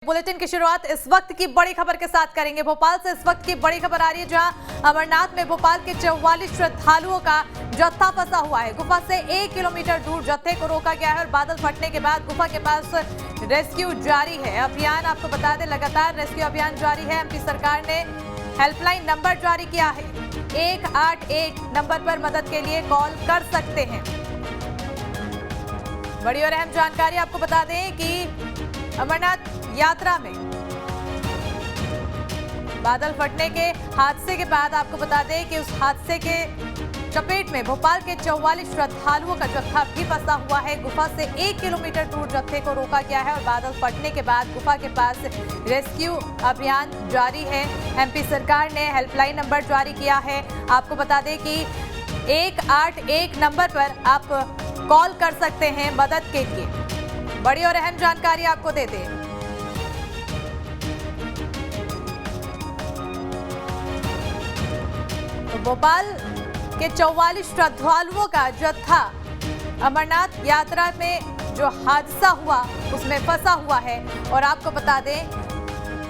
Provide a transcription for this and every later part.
Bulletin की शुरुआत इस वक्त की बड़ी खबर के साथ करेंगे। भोपाल से इस वक्त की बड़ी खबर आ रही है, जहां अमरनाथ में भोपाल के 44 श्रद्धालुओं का जत्था फंसा हुआ है। गुफा से 1 किलोमीटर दूर जत्थे को रोका गया है और बादल फटने के बाद गुफा के पास रेस्क्यू जारी है। अभियान आपको बता दें, लगातार रेस्क्यू अभियान जारी है। एमपी सरकार ने हेल्पलाइन नंबर जारी किया है। 181 नंबर पर मदद के लिए कॉल कर सकते हैं। बड़ी और अहम जानकारी आपको बता दें कि अमरनाथ यात्रा में बादल फटने के हादसे के बाद आपको बता दें कि उस हादसे के चपेट में भोपाल के 44 श्रद्धालुओं का जत्था भी फंसा हुआ है। गुफा से 1 किलोमीटर दूर जत्थे को रोका गया है और बादल फटने के बाद गुफा के पास रेस्क्यू अभियान जारी है। एमपी सरकार ने हेल्पलाइन नंबर जारी किया है। आपको बता दें कि 181 नंबर पर आप कॉल कर सकते हैं मदद के लिए। बड़ी और अहम जानकारी आपको दे दें, तो भोपाल के 44 श्रद्धालुओं का जत्था अमरनाथ यात्रा में जो हादसा हुआ उसमें फंसा हुआ है। और आपको बता दें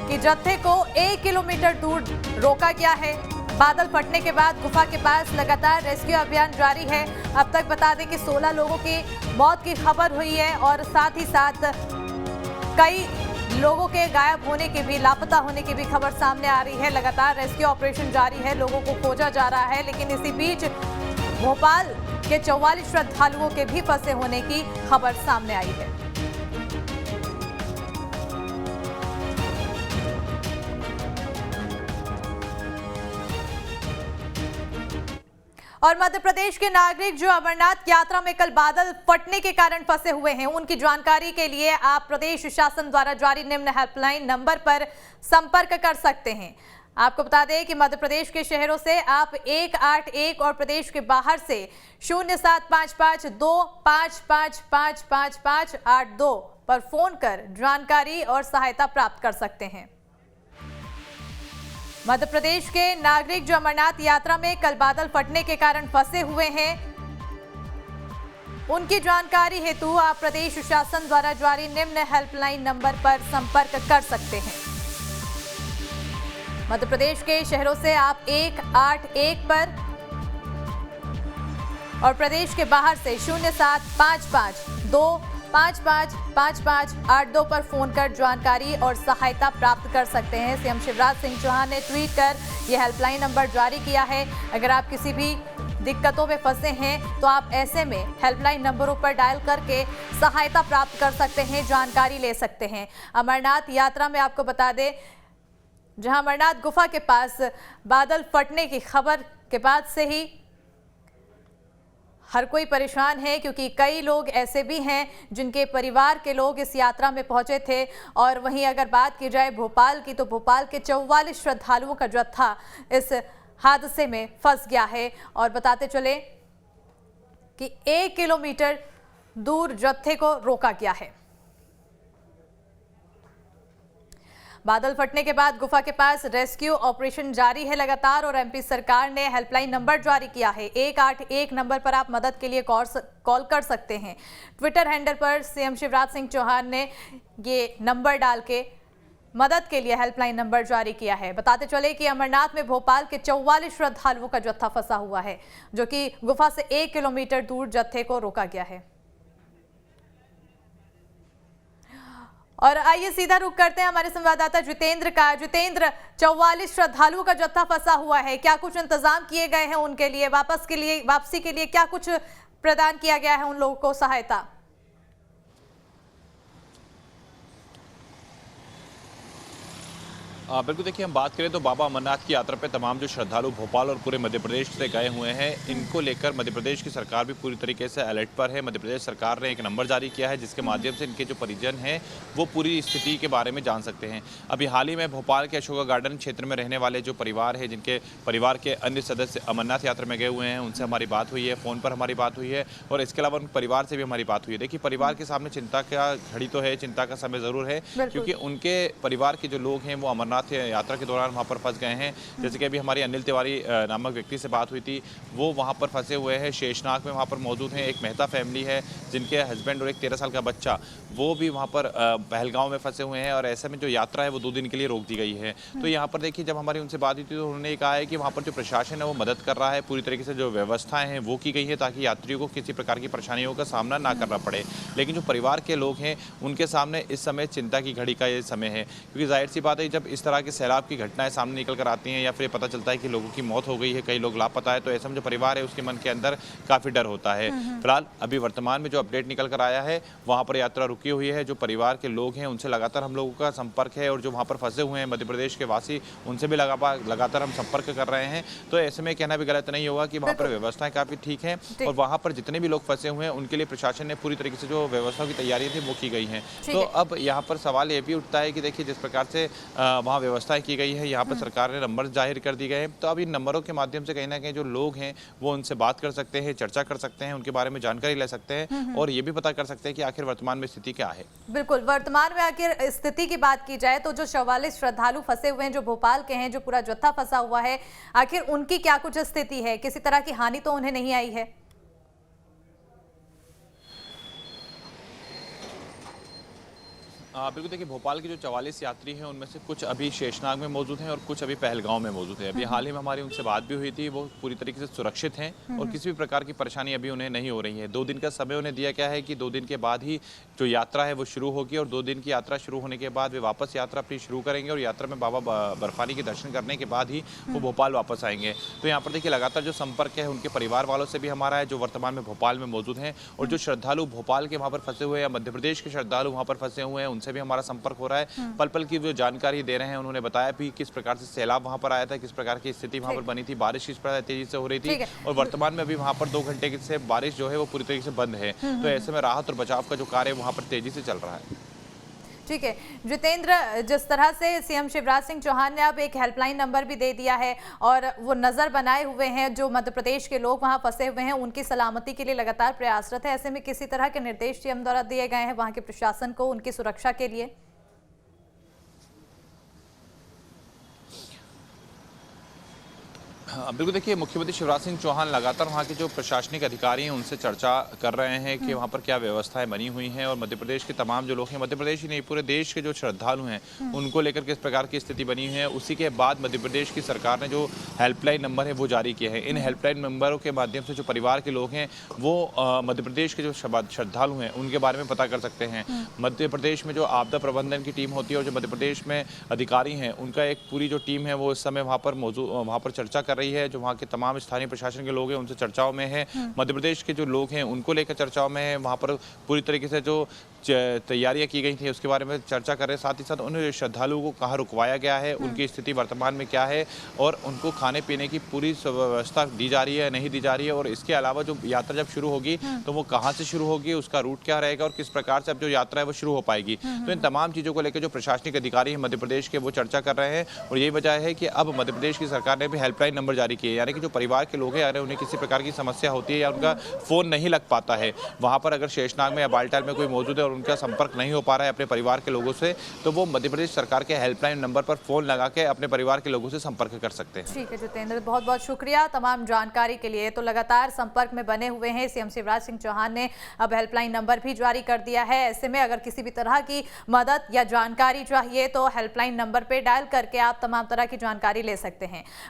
कि जत्थे को 1 किलोमीटर दूर रोका गया है। बादल फटने के बाद गुफा के पास लगातार रेस्क्यू अभियान जारी है। अब तक बता दें कि 16 लोगों की मौत की खबर हुई है और साथ ही साथ कई लोगों के गायब होने की भी, लापता होने की भी खबर सामने आ रही है। लगातार रेस्क्यू ऑपरेशन जारी है, लोगों को खोजा जा रहा है। लेकिन इसी बीच भोपाल के 44 श्रद्धालुओं के भी फंसे होने की खबर सामने आई है। और मध्य प्रदेश के नागरिक जो अमरनाथ यात्रा में कल बादल फटने के कारण फंसे हुए हैं, उनकी जानकारी के लिए आप प्रदेश शासन द्वारा जारी निम्न हेल्पलाइन नंबर पर संपर्क कर सकते हैं। आपको बता दें कि मध्य प्रदेश के शहरों से आप 181 और प्रदेश के बाहर से 075525555582 पर फोन कर जानकारी और सहायता प्राप्त कर सकते हैं। मध्य प्रदेश के नागरिक जो अमरनाथ यात्रा में कल बादल फटने के कारण फंसे हुए हैं, उनकी जानकारी हेतु आप प्रदेश शासन द्वारा जारी निम्न हेल्पलाइन नंबर पर संपर्क कर सकते हैं। मध्य प्रदेश के शहरों से आप 181 पर और प्रदेश के बाहर से 0755255582 पर फोन कर जानकारी और सहायता प्राप्त कर सकते हैं। सीएम शिवराज सिंह चौहान ने ट्वीट कर यह हेल्पलाइन नंबर जारी किया है। अगर आप किसी भी दिक्कतों में फंसे हैं तो आप ऐसे में हेल्पलाइन नंबरों पर डायल करके सहायता प्राप्त कर सकते हैं, जानकारी ले सकते हैं। अमरनाथ यात्रा में आपको बता दें, जहां अमरनाथ गुफा के पास बादल फटने की खबर के बाद से ही हर कोई परेशान है, क्योंकि कई लोग ऐसे भी हैं जिनके परिवार के लोग इस यात्रा में पहुंचे थे। और वहीं अगर बात की जाए भोपाल की, तो भोपाल के 44 श्रद्धालुओं का जत्था इस हादसे में फंस गया है। और बताते चले कि 1 किलोमीटर दूर जत्थे को रोका गया है। बादल फटने के बाद गुफा के पास रेस्क्यू ऑपरेशन जारी है लगातार और एमपी सरकार ने हेल्पलाइन नंबर जारी किया है। 181 नंबर पर आप मदद के लिए कॉल कर सकते हैं। ट्विटर हैंडल पर सीएम शिवराज सिंह चौहान ने ये नंबर डाल के मदद के लिए हेल्पलाइन नंबर जारी किया है। बताते चले कि अमरनाथ में भोपाल के 44 श्रद्धालुओं का जत्था फंसा हुआ है, जो कि गुफा से 1 किलोमीटर दूर जत्थे को रोका गया है। और आइए सीधा रुख करते हैं हमारे संवाददाता जितेंद्र का। जितेंद्र, 44 श्रद्धालुओं का जत्था फंसा हुआ है, क्या कुछ इंतजाम किए गए हैं उनके लिए, वापसी के लिए क्या कुछ प्रदान किया गया है उन लोगों को सहायता? बिल्कुल, देखिए हम बात करें तो बाबा अमरनाथ की यात्रा पे तमाम जो श्रद्धालु भोपाल और पूरे मध्य प्रदेश से गए हुए हैं, इनको लेकर मध्य प्रदेश की सरकार भी पूरी तरीके से अलर्ट पर है। मध्य प्रदेश सरकार ने एक नंबर जारी किया है जिसके माध्यम से इनके जो परिजन हैं वो पूरी स्थिति के बारे में जान सकते हैं। अभी हाल ही में भोपाल के अशोका गार्डन क्षेत्र में रहने वाले जो परिवार है, जिनके परिवार के अन्य सदस्य अमरनाथ यात्रा में गए हुए हैं, उनसे हमारी बात हुई है, फ़ोन पर हमारी बात हुई है और इसके अलावा उनके परिवार से भी हमारी बात हुई है। देखिए, परिवार के सामने चिंता का घड़ी तो है, चिंता का समय ज़रूर है, क्योंकि उनके परिवार के जो लोग हैं वो अमरनाथ अमरनाथ यात्रा के दौरान वहाँ पर फंस गए हैं। जैसे कि अभी हमारी अनिल तिवारी नामक व्यक्ति से बात हुई थी, वो वहाँ पर फंसे हुए हैं, शेषनाग में वहाँ पर मौजूद हैं। एक मेहता फैमिली है जिनके हस्बैंड और एक 13 साल का बच्चा, वो भी वहाँ पर पहलगांव में फंसे हुए हैं और ऐसे में जो यात्रा है वो 2 दिन के लिए रोक दी गई है। तो यहाँ पर देखिए, जब हमारी उनसे बात हुई थी तो उन्होंने कहा है कि वहाँ पर जो प्रशासन है वो मदद कर रहा है, पूरी तरीके से जो व्यवस्थाएं हैं वो की गई है ताकि यात्रियों को किसी प्रकार की परेशानियों का सामना ना करना पड़े। लेकिन जो परिवार के लोग हैं उनके सामने इस समय चिंता की घड़ी का ये समय है, क्योंकि जाहिर सी बात है जब इस तरह के सैलाब की घटनाएं सामने निकल कर आती हैं या फिर पता चलता है कि लोगों की मौत हो गई है, कई लोग लापता है, तो ऐसे में जो परिवार है उसके मन के अंदर काफ़ी डर होता है। फिलहाल अभी वर्तमान में जो अपडेट निकल कर आया है, वहाँ पर यात्रा रुकी हुई है। जो परिवार के लोग हैं उनसे लगातार हम लोगों का संपर्क है और जो वहाँ पर फंसे हुए हैं मध्य प्रदेश के वासी, उनसे भी लगातार हम संपर्क कर रहे हैं। तो ऐसे में कहना भी गलत नहीं होगा कि वहाँ पर व्यवस्थाएं काफ़ी ठीक हैं और वहाँ पर जितने भी लोग फंसे हुए हैं उनके लिए प्रशासन ने पूरी तरीके से जो व्यवस्थाओं की तैयारियां थी वो की गई हैं। तो अब यहाँ पर सवाल ये भी उठता है कि देखिए, जिस प्रकार से वहाँ व्यवस्थाएं की गई है, यहाँ पर सरकार ने नंबर जाहिर कर दिए गए हैं, तो अब इन नंबरों के माध्यम से कहीं ना कहीं जो लोग हैं वो उनसे बात कर सकते हैं, चर्चा कर सकते हैं, उनके बारे में जानकारी ले सकते हैं और ये भी पता कर सकते हैं कि आखिर वर्तमान में स्थिति क्या है। बिल्कुल, वर्तमान में आखिर स्थिति की बात की जाए तो जो 44 श्रद्धालु फंसे हुए हैं, जो भोपाल के हैं, जो पूरा जत्था फंसा हुआ है, आखिर उनकी क्या कुछ स्थिति है? किसी तरह की हानि तो उन्हें नहीं आई है? बिल्कुल, देखिए, भोपाल के जो 44 यात्री हैं उनमें से कुछ अभी शेषनाग में मौजूद हैं और कुछ अभी पहलगांव में मौजूद हैं। अभी हाल ही में हमारी उनसे बात भी हुई थी, वो पूरी तरीके से सुरक्षित हैं और किसी भी प्रकार की परेशानी अभी उन्हें नहीं हो रही है। 2 दिन का समय उन्हें दिया गया है कि 2 दिन के बाद ही जो यात्रा है वो शुरू होगी और 2 दिन की यात्रा शुरू होने के बाद वे वापस यात्रा अपनी शुरू करेंगे और यात्रा में बाबा बर्फानी के दर्शन करने के बाद ही वो भोपाल वापस आएंगे। तो यहाँ पर देखिए, लगातार जो संपर्क है उनके परिवार वालों से भी हमारा है, जो वर्तमान में भोपाल में मौजूद हैं, और जो श्रद्धालु भोपाल के वहाँ पर फंसे हुए हैं, मध्य प्रदेश के श्रद्धालु वहाँ पर फंसे हुए हैं, उनसे भी हमारा संपर्क हो रहा है। पल पल की जो जानकारी दे रहे हैं, उन्होंने बताया भी किस प्रकार से सैलाब वहां पर आया था, किस प्रकार की स्थिति वहां पर बनी थी, बारिश किस प्रकार तेजी से हो रही थी और वर्तमान में अभी वहां पर 2 घंटे से बारिश जो है वो पूरी तरीके से बंद है। तो ऐसे में राहत और बचाव का जो कार्य वहां पर तेजी से चल रहा है। ठीक है जितेंद्र, जिस तरह से सीएम शिवराज सिंह चौहान ने अब एक हेल्पलाइन नंबर भी दे दिया है और वो नजर बनाए हुए हैं, जो मध्य प्रदेश के लोग वहां फंसे हुए हैं उनकी सलामती के लिए लगातार प्रयासरत है, ऐसे में किसी तरह के निर्देश सीएम द्वारा दिए गए हैं वहां के प्रशासन को उनकी सुरक्षा के लिए? हाँ, बिल्कुल, देखिए, मुख्यमंत्री शिवराज सिंह चौहान लगातार वहाँ के जो प्रशासनिक अधिकारी हैं उनसे चर्चा कर रहे हैं कि वहाँ पर क्या व्यवस्थाएं बनी हुई हैं और मध्य प्रदेश के तमाम जो लोग हैं, मध्य प्रदेश ही नहीं पूरे देश के जो श्रद्धालु हैं उनको लेकर किस प्रकार की स्थिति बनी हुई है। उसी के बाद मध्य प्रदेश की सरकार ने जो हेल्पलाइन नंबर है वो जारी किए हैं। इन हेल्पलाइन नंबरों के माध्यम से जो परिवार के लोग हैं वो मध्य प्रदेश के जो श्रद्धालु हैं उनके बारे में पता कर सकते हैं। मध्य प्रदेश में जो आपदा प्रबंधन की टीम होती है और जो मध्य प्रदेश में अधिकारी हैं उनका एक पूरी जो टीम है वो इस समय वहाँ पर चर्चा कर रही है। जो वहाँ के तमाम स्थानीय प्रशासन के लोग हैं उनसे चर्चाओं में है, मध्य प्रदेश के जो लोग हैं उनको लेकर चर्चाओं में है। वहाँ पर पूरी तरीके से जो तैयारियां की गई थी उसके बारे में चर्चा कर रहे हैं। साथ ही साथ उन श्रद्धालुओं को कहाँ रुकवाया गया है, उनकी स्थिति वर्तमान में क्या है और उनको खाने पीने की पूरी व्यवस्था दी जा रही है नहीं दी जा रही है, और इसके अलावा जो यात्रा जब शुरू होगी तो वो कहाँ से शुरू होगी, उसका रूट क्या रहेगा और किस प्रकार से अब जो यात्रा है वो शुरू हो पाएगी। तो इन तमाम चीज़ों को लेकर जो प्रशासनिक अधिकारी हैं मध्य प्रदेश के वो चर्चा कर रहे हैं और यही वजह है कि अब मध्य प्रदेश की सरकार ने भी हेल्पलाइन नंबर जारी किए, यानी कि जो परिवार के लोग हैं यानी उन्हें किसी प्रकार की समस्या होती है या उनका फ़ोन नहीं लग पाता है वहाँ पर, अगर शेषनाग में या बालटाल में कोई मौजूद है और उनका संपर्क नहीं हो पा रहा है अपने परिवार के लोगों से, तो वो मध्य प्रदेश सरकार के हेल्पलाइन नंबर पर फ़ोन लगा के अपने परिवार के लोगों से संपर्क कर सकते हैं। ठीक है जितेंद्र, बहुत बहुत शुक्रिया तमाम जानकारी के लिए। तो लगातार संपर्क में बने हुए हैं सीएम शिवराज सिंह चौहान ने अब हेल्पलाइन नंबर भी जारी कर दिया है। ऐसे में अगर किसी भी तरह की मदद या जानकारी चाहिए तो हेल्पलाइन नंबर पर डायल करके आप तमाम तरह की जानकारी ले सकते हैं।